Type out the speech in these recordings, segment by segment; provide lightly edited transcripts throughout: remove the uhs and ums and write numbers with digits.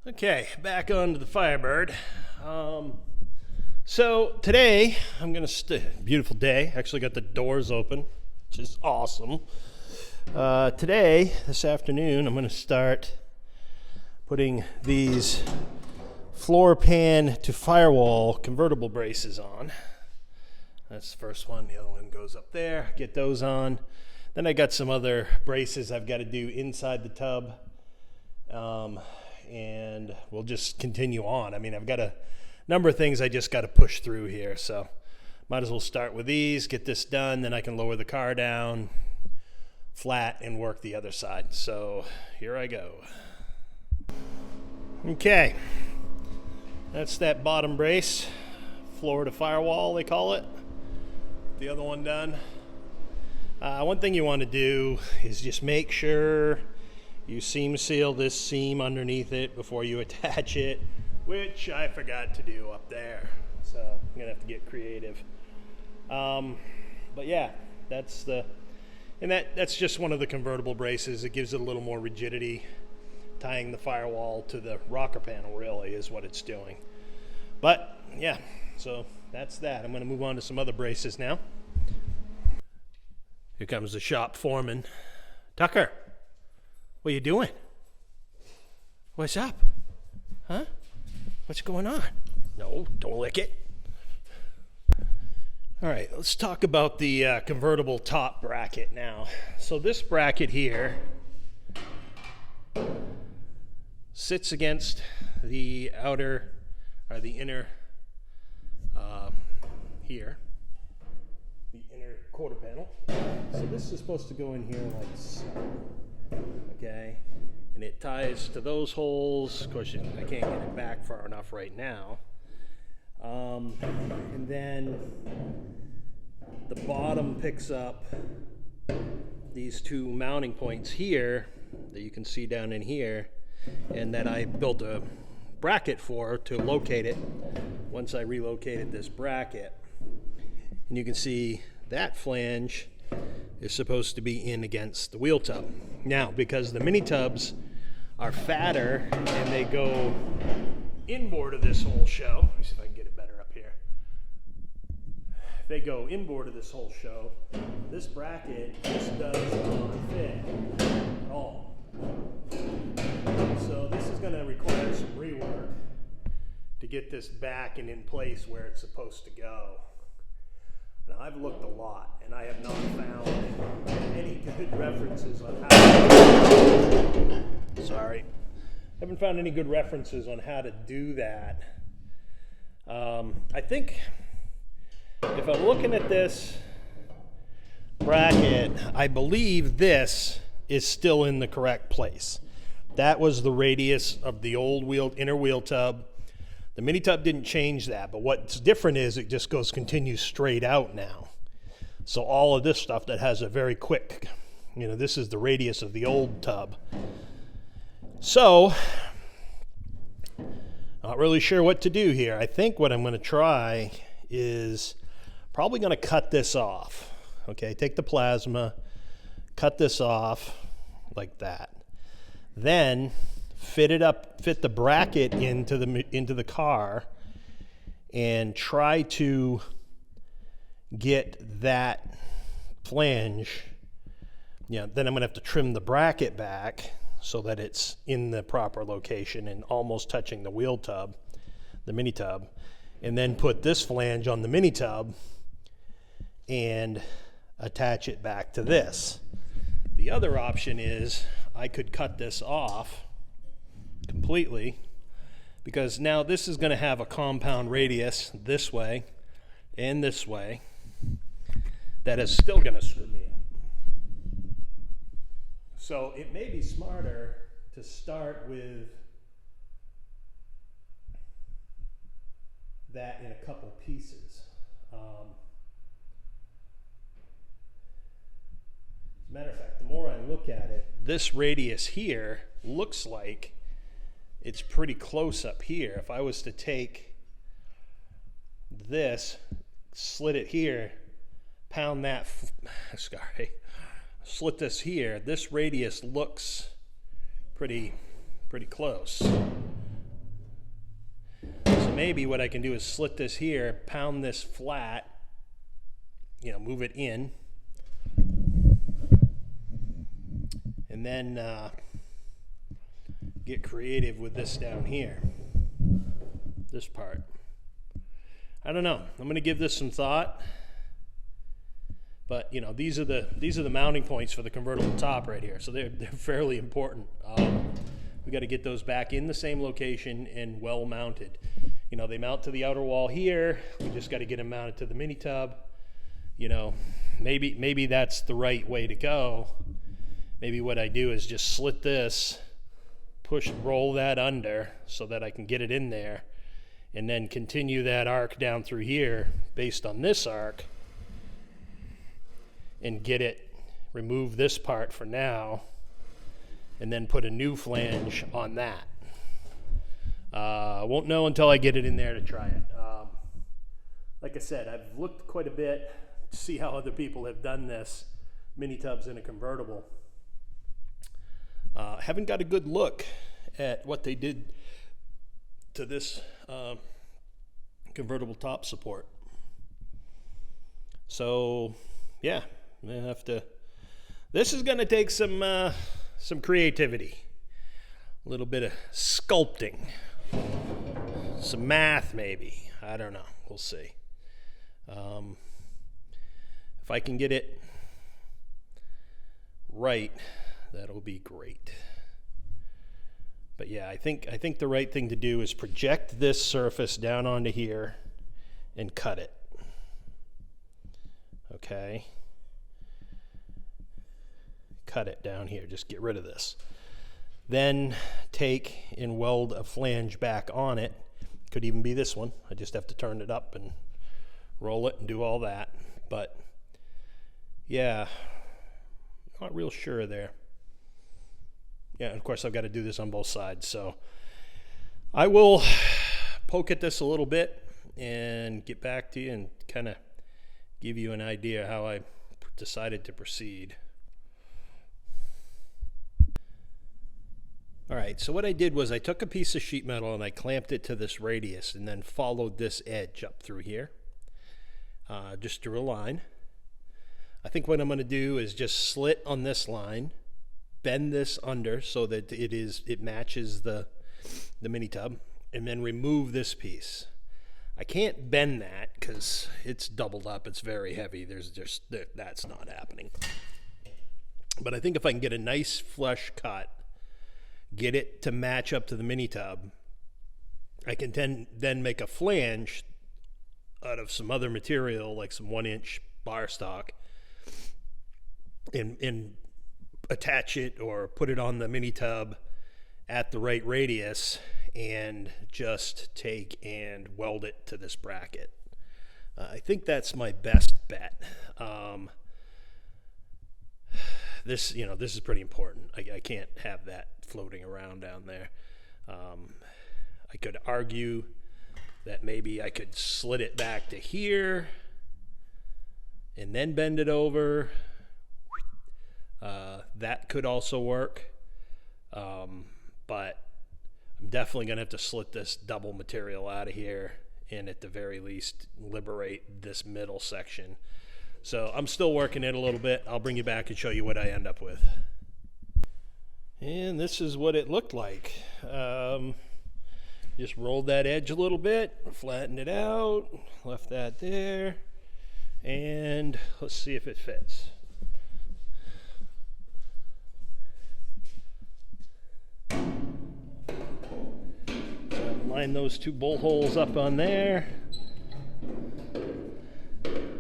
Okay, back onto the Firebird. So today I'm gonna beautiful day. Actually got the doors open, which is awesome. This afternoon, I'm gonna start putting these floor pan to firewall convertible braces on. That's the first one. The other one goes up there. Get those on. Then I got some other braces I've got to do inside the tub. And we'll just continue on. I mean, I've got a number of things I just got to push through here, so might as well start with these, get this done, then I can lower the car down flat and work the other side. So here I go. Okay, that's that bottom brace, floor to firewall they call it. The other one done. One thing you want to do is just make sure you seam seal this seam underneath it before you attach it, which I forgot to do up there. So I'm gonna have to get creative. But yeah, that's just one of the convertible braces. It gives it a little more rigidity. Tying the firewall to the rocker panel really is what it's doing. But yeah, so that's that. I'm gonna move on to some other braces now. Here comes the shop foreman. Tucker, what are you doing? What's up? Huh? What's going on? No, don't lick it. All right, let's talk about the convertible top bracket now. So this bracket here sits against the outer, or the inner, here, the inner quarter panel. So this is supposed to go in here like so. Okay, and it ties to those holes. Of course, I can't get it back far enough right now. And then the bottom picks up these two mounting points here that you can see down in here, and that I built a bracket for to locate it once I relocated this bracket. And you can see that flange is supposed to be in against the wheel tub. Now, because the mini tubs are fatter and they go inboard of this whole show, let me see if I can get it better up here. If they go inboard of this whole show, this bracket just does not fit at all. So this is going to require some rework to get this back and in place where it's supposed to go. Now, I've looked a lot, and I have not found any good references on how to, haven't found any good references on how to do that. I think if I'm looking at this bracket, I believe this is still in the correct place. That was the radius of the old inner wheel tub. The mini tub didn't change that, but what's different is it just continues straight out now. So all of this stuff that has a very quick, this is the radius of the old tub. So, not really sure what to do here. I think what I'm going to try is probably going to cut this off. Okay, take the plasma, cut this off like that. Then fit the bracket into the car, and try to get that flange. Then I'm gonna have to trim the bracket back so that it's in the proper location and almost touching the wheel tub, the mini tub, and then put this flange on the mini tub and attach it back to this. The other option is I could cut this off completely, because now this is going to have a compound radius this way and this way that is still going to screw me up. So it may be smarter to start with that in a couple pieces. As a matter of fact, the more I look at it, this radius here looks like it's pretty close up here. If I was to take this, slit it here, pound that, slit this here, this radius looks pretty close. maybe what I can do is slit this here, pound this flat, you know, move it in, and then get creative with this down here, this part. I don't know. I'm going to give this some thought. But you know, these are the mounting points for the convertible top right here, so they're fairly important. We got to get those back in the same location and well mounted. You know, they mount to the outer wall here. We just got to get them mounted to the mini tub. You know, maybe that's the right way to go. Maybe what I do is just slit this, roll that under so that I can get it in there, and then continue that arc down through here based on this arc, and get it, remove this part for now, and then put a new flange on that. I won't know until I get it in there to try it. Like I said, I've looked quite a bit to see how other people have done this, mini tubs in a convertible. Haven't got a good look at what they did to this convertible top support. So yeah, I have to. This is going to take some creativity, a little bit of sculpting, some math maybe. I don't know. We'll see. If I can get it right, that'll be great. But yeah, I think the right thing to do is project this surface down onto here and cut it. Okay. Cut it down here, just get rid of this. Then take and weld a flange back on it. Could even be this one. I just have to turn it up and roll it and do all that. But yeah, not real sure there. Yeah, and of course I've got to do this on both sides. So I will poke at this a little bit and get back to you and kind of give you an idea how I decided to proceed. All right, so what I did was I took a piece of sheet metal and I clamped it to this radius and then followed this edge up through here. Just drew a line. I think what I'm going to do is just slit on this line, bend this under so that it matches the mini tub, and then remove this piece. I can't bend that because it's doubled up. It's very heavy. That's not happening. But I think if I can get a nice flush cut, get it to match up to the mini tub, I can then make a flange out of some other material, like some 1-inch bar stock, and attach it or put it on the mini tub at the right radius and just take and weld it to this bracket. I think that's my best bet. This is pretty important. I can't have that floating around down there. I could argue that maybe I could slit it back to here and then bend it over. That could also work. But I'm definitely going to have to slit this double material out of here and at the very least liberate this middle section. So I'm still working it a little bit. I'll bring you back and show you what I end up with. And this is what it looked like. Just rolled that edge a little bit, flattened it out, left that there, and let's see if it fits. Line those two bolt holes up on there.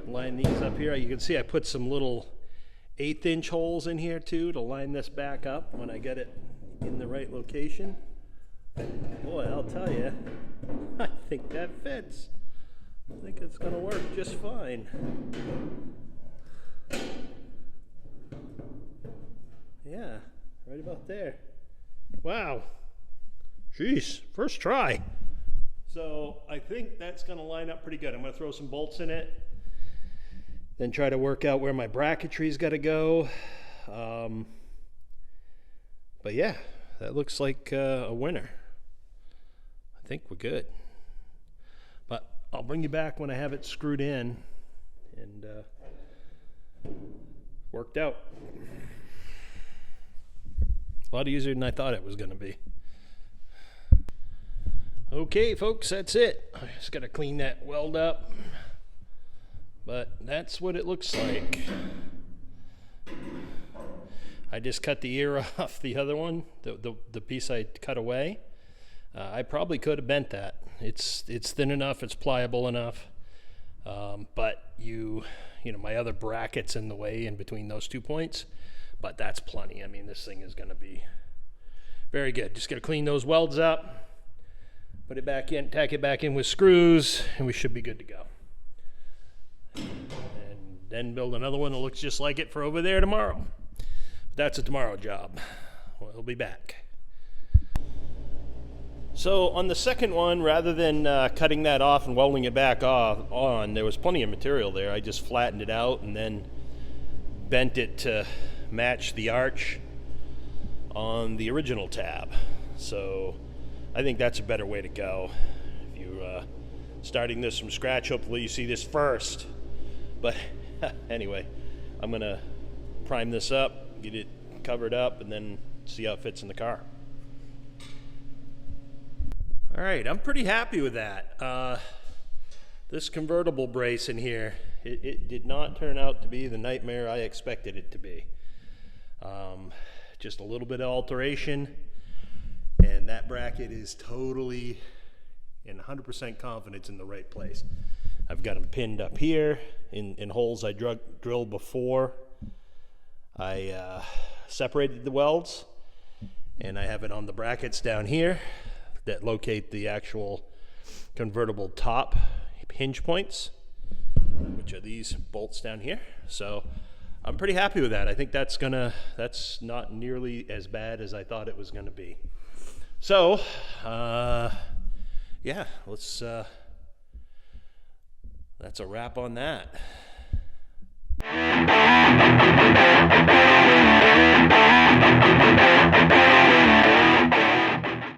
Line these up here. You can see I put some little 1/8-inch holes in here too to line this back up when I get it in the right location. Boy, I'll tell you, I think that fits. I think it's going to work just fine. Yeah, right about there. Wow. Jeez, first try. So I think that's going to line up pretty good. I'm going to throw some bolts in it, then try to work out where my bracketry's got to go. But yeah, that looks like a winner. I think we're good. I'll bring you back when I have it screwed in, and worked out. A lot easier than I thought it was going to be. Okay, folks, that's it. I just got to clean that weld up, but that's what it looks like. I just cut the ear off the other one, the piece I cut away. I probably could have bent that. It's thin enough, it's pliable enough, but you know, my other bracket's in the way in between those 2 points, but that's plenty. I mean, this thing is going to be very good. Just got to clean those welds up, put it back in, tack it back in with screws, and we should be good to go. And then build another one that looks just like it for over there tomorrow. But that's a tomorrow job. We'll be back. So on the second one, rather than cutting that off and welding it back on, there was plenty of material there. I just flattened it out and then bent it to match the arch on the original tab. So I think that's a better way to go. If you're starting this from scratch, hopefully you see this first. But anyway, I'm gonna prime this up, get it covered up, and then see how it fits in the car. All right, I'm pretty happy with that. This convertible brace in here, it did not turn out to be the nightmare I expected it to be. Just a little bit of alteration, and that bracket is totally in 100% confidence in the right place. I've got them pinned up here in holes I drilled before I separated the welds, and I have it on the brackets down here that locate the actual convertible top hinge points, which are these bolts down here. So I'm pretty happy with that. I think that's not nearly as bad as I thought it was gonna be. So yeah, that's a wrap on that.